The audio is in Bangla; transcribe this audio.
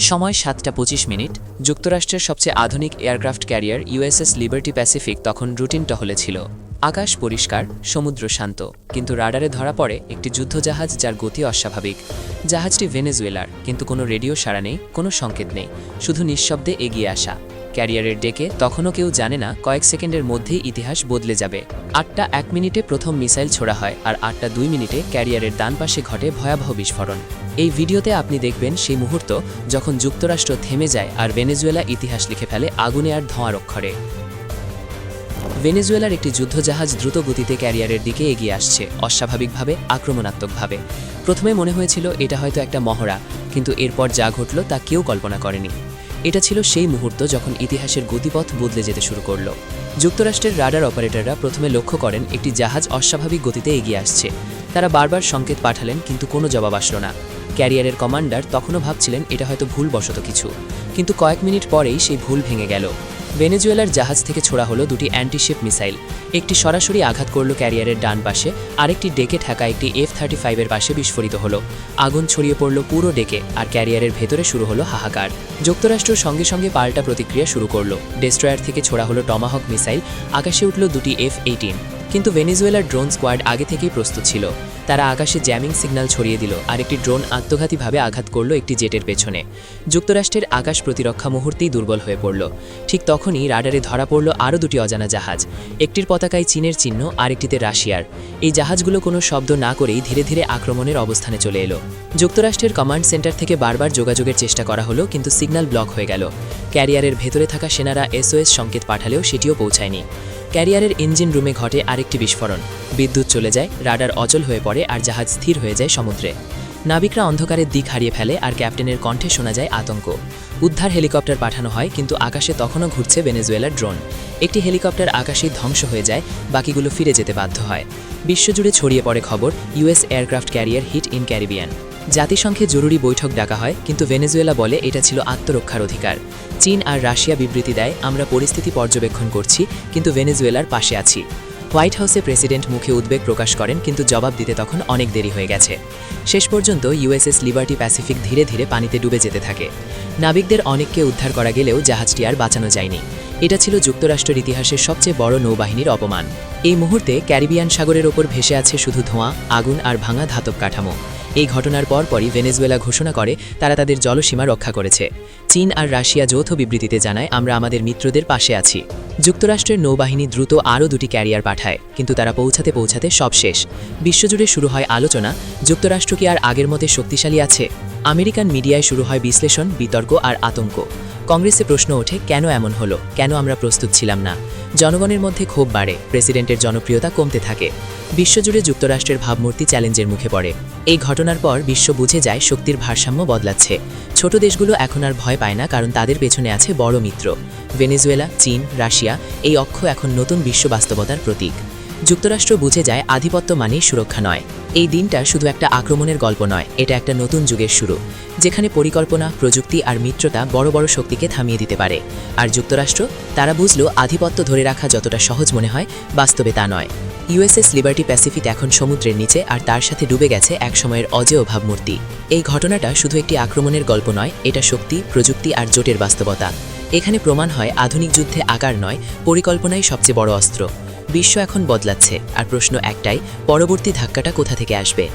সময় 7:25। যুক্তরাষ্ট্রের সবচেয়ে আধুনিক aircraft carrier USS liberty Pacific তখন রুটিন টহলে ছিল। আকাশ পরিষ্কার, সমুদ্র শান্ত, কিন্তু রাডারে ধরা পড়ে একটি যুদ্ধজাহাজ যার গতি অস্বাভাবিক। জাহাজটি ভেনেজুয়েলার, কিন্তু কোনো রেডিও সাড়া নেই, কোনো সংকেত নেই, শুধু নিঃশব্দে এগিয়ে আসা। ক্যারিয়ারের ডেকে তখনও কেউ জানে না কয়েক সেকেন্ডের মধ্যেই ইতিহাস বদলে যাবে। 8:01 প্রথম মিসাইল ছোড়া হয়, আর 8:02 ক্যারিয়ারের ডান পাশে ঘটে ভয়াবহ বিস্ফোরণ। এই ভিডিওতে আপনি দেখবেন সেই মুহূর্ত যখন যুক্তরাষ্ট্র থেমে যায় আর ভেনেজুয়েলা ইতিহাস লিখে ফেলে আগুনে আর ধোঁয়ার অক্ষরে। ভেনেজুয়েলার একটি যুদ্ধজাহাজ দ্রুত গতিতে ক্যারিয়ারের দিকে এগিয়ে আসছে, অস্বাভাবিকভাবে, আক্রমণাত্মকভাবে। প্রথমে মনে হয়েছিল এটা হয়তো একটা মহড়া, কিন্তু এরপর যা ঘটল তা কেউ কল্পনা করেনি। এটা ছিল সেই মুহূর্ত যখন ইতিহাসের গতিপথ বদলে যেতে শুরু করল। যুক্তরাষ্ট্রের রাডার অপারেটররা প্রথমে লক্ষ্য করেন একটি জাহাজ অস্বাভাবিক গতিতে এগিয়ে আসছে। তারা বারবার সংকেত পাঠালেন, কিন্তু কোনো জবাব আসলো না। ক্যারিয়ারের কমান্ডার তখনও ভাবছিলেন এটা হয়তো ভুলবশত কিছু, কিন্তু কয়েক মিনিট পরেই সেই ভুল ভেঙে গেল। ভেনেজুয়েলার জাহাজ থেকে ছোড়া হলো দুটি অ্যান্টিশিপ মিসাইল। একটি সরাসরি আঘাত করল ক্যারিয়ারের ডান পাশে, আরেকটি ডেকে ঠেকা একটি F-35 পাশে বিস্ফোরিত হলো। আগুন ছড়িয়ে পড়ল পুরো ডেকে, আর ক্যারিয়ারের ভেতরে শুরু হলো হাহাকার। যুক্তরাষ্ট্র সঙ্গে সঙ্গে পাল্টা প্রতিক্রিয়া শুরু করলো। ডেস্ট্রয়ার থেকে ছোড়া হলো টমাহক মিসাইল, আকাশে উঠল দুটি F-18। কিন্তু ভেনেজুয়েলার ড্রোন স্কোয়াড আগে থেকেই প্রস্তুত ছিল। তারা আকাশে জ্যামিং সিগন্যাল ছড়িয়ে দিল, আর একটি ড্রোন আত্মঘাতীভাবে আঘাত করল একটি জেটের পেছনে। যুক্তরাষ্ট্রের আকাশ প্রতিরক্ষা মুহূর্তেই দুর্বল হয়ে পড়ল। ঠিক তখনই রাডারে ধরা পড়ল আরও দুটি অজানা জাহাজ। একটির পতাকায় চীনের চিহ্ন, আরেকটিতে রাশিয়ার। এই জাহাজগুলো কোনো শব্দ না করেই ধীরে ধীরে আক্রমণের অবস্থানে চলে এলো। যুক্তরাষ্ট্রের কমান্ড সেন্টার থেকে বারবার যোগাযোগের চেষ্টা করা হলো, কিন্তু সিগন্যাল ব্লক হয়ে গেল। ক্যারিয়ারের ভেতরে থাকা সেনারা SOS সংকেত পাঠালেও সেটিও পৌঁছায়নি। ক্যারিয়ারের ইঞ্জিন রুমে ঘটে আরেকটি বিস্ফোরণ। বিদ্যুৎ চলে যায়, রাডার অচল হয়ে পড়ে, আর জাহাজ স্থির হয়ে যায় সমুদ্রে। নাবিকরা অন্ধকারের দিক হারিয়ে ফেলে, আর ক্যাপ্টেনের কণ্ঠে শোনা যায় আতঙ্ক। উদ্ধার হেলিকপ্টার পাঠানো হয়, কিন্তু আকাশে তখনও ঘুরছে ভেনেজুয়েলার ড্রোন। একটি হেলিকপ্টার আকাশেই ধ্বংস হয়ে যায়, বাকিগুলো ফিরে যেতে বাধ্য হয়। বিশ্বজুড়ে ছড়িয়ে পড়ে খবর, US aircraft carrier hit in Caribbean. জাতিসংঘে জরুরি বৈঠক ডাকা হয়, কিন্তু ভেনেজুয়েলা বলে এটা ছিল আত্মরক্ষার অধিকার। চীন আর রাশিয়া বিবৃতি দেয়, আমরা পরিস্থিতি পর্যবেক্ষণ করছি, কিন্তু ভেনেজুয়েলার পাশে আছি। হোয়াইট হাউসে প্রেসিডেন্ট মুখে উদ্বেগ প্রকাশ করেন, কিন্তু জবাব দিতে তখন অনেক দেরি হয়ে গেছে। শেষ পর্যন্ত USS লিবার্টি প্যাসিফিক ধীরে ধীরে পানিতে ডুবে যেতে থাকে। নাবিকদের অনেককে উদ্ধার করা গেলেও জাহাজটি আর বাঁচানো যায়নি। এটা ছিল যুক্তরাষ্ট্রের ইতিহাসের সবচেয়ে বড় নৌবাহিনীর অপমান। এই মুহূর্তে ক্যারিবিয়ান সাগরের ওপর ভেসে আছে শুধু ধোঁয়া, আগুন আর ভাঙা ধাতব কাঠামো। এই ঘটনার পরপরই ভেনেজুয়েলা ঘোষণা করে তারা তাদের জলসীমা রক্ষা করেছে। চীন আর রাশিয়া যৌথ বিবৃতিতে জানায়, আমরা আমাদের মিত্রদের পাশে আছি। যুক্তরাষ্ট্রের নৌবাহিনী দ্রুত আরও দুটি ক্যারিয়ার পাঠায়, কিন্তু তারা পৌঁছাতে পৌঁছাতে সব শেষ। বিশ্বজুড়ে শুরু হয় আলোচনা, যুক্তরাষ্ট্র কি আর আগের মতে শক্তিশালী আছে? আমেরিকান মিডিয়ায় শুরু হয় বিশ্লেষণ, বিতর্ক আর আতঙ্ক। কংগ্রেসে প্রশ্ন ওঠে, কেন এমন হলো, কেন আমরা প্রস্তুত ছিলাম না? জনগণের মধ্যে ক্ষোভ বাড়ে, প্রেসিডেন্টের জনপ্রিয়তা কমতে থাকে। বিশ্বজুড়ে যুক্তরাষ্ট্রের ভাবমূর্তি চ্যালেঞ্জের মুখে পড়ে। এই ঘটনার পর বিশ্ব বুঝে যায় শক্তির ভারসাম্য বদলাচ্ছে। ছোট দেশগুলো এখন আর ভয় পায় না, কারণ তাদের পেছনে আছে বড় মিত্র। ভেনেজুয়েলা, চীন, রাশিয়া, এই অক্ষ এখন নতুন বিশ্ব বাস্তবতার প্রতীক। যুক্তরাষ্ট্র বুঝে যায় আধিপত্য মানেই সুরক্ষা নয়। এই দিনটা শুধু একটা আক্রমণের গল্প নয়, এটা একটা নতুন যুগের শুরু, যেখানে পরিকল্পনা, প্রযুক্তি আর মিত্রতা বড় বড় শক্তিকে থামিয়ে দিতে পারে। আর যুক্তরাষ্ট্র, তারা বুঝলো আধিপত্য ধরে রাখা যতটা সহজ মনে হয়, বাস্তবে তা নয়। USS লিবার্টি প্যাসিফিক এখন সমুদ্রের নিচে, আর তার সাথে ডুবে গেছে একসময়ের অজেয় ভাবমূর্তি। এই ঘটনাটা শুধু একটি আক্রমণের গল্প নয়, এটা শক্তি, প্রযুক্তি আর জোটের বাস্তবতা। এখানে প্রমাণ হয় আধুনিক যুদ্ধে আকার নয়, পরিকল্পনাই সবচেয়ে বড় অস্ত্র। বিশ্ব এখন বদলাচ্ছে, আর প্রশ্ন একটাই, পরবর্তী ধাক্কাটা কোথা থেকে আসবে?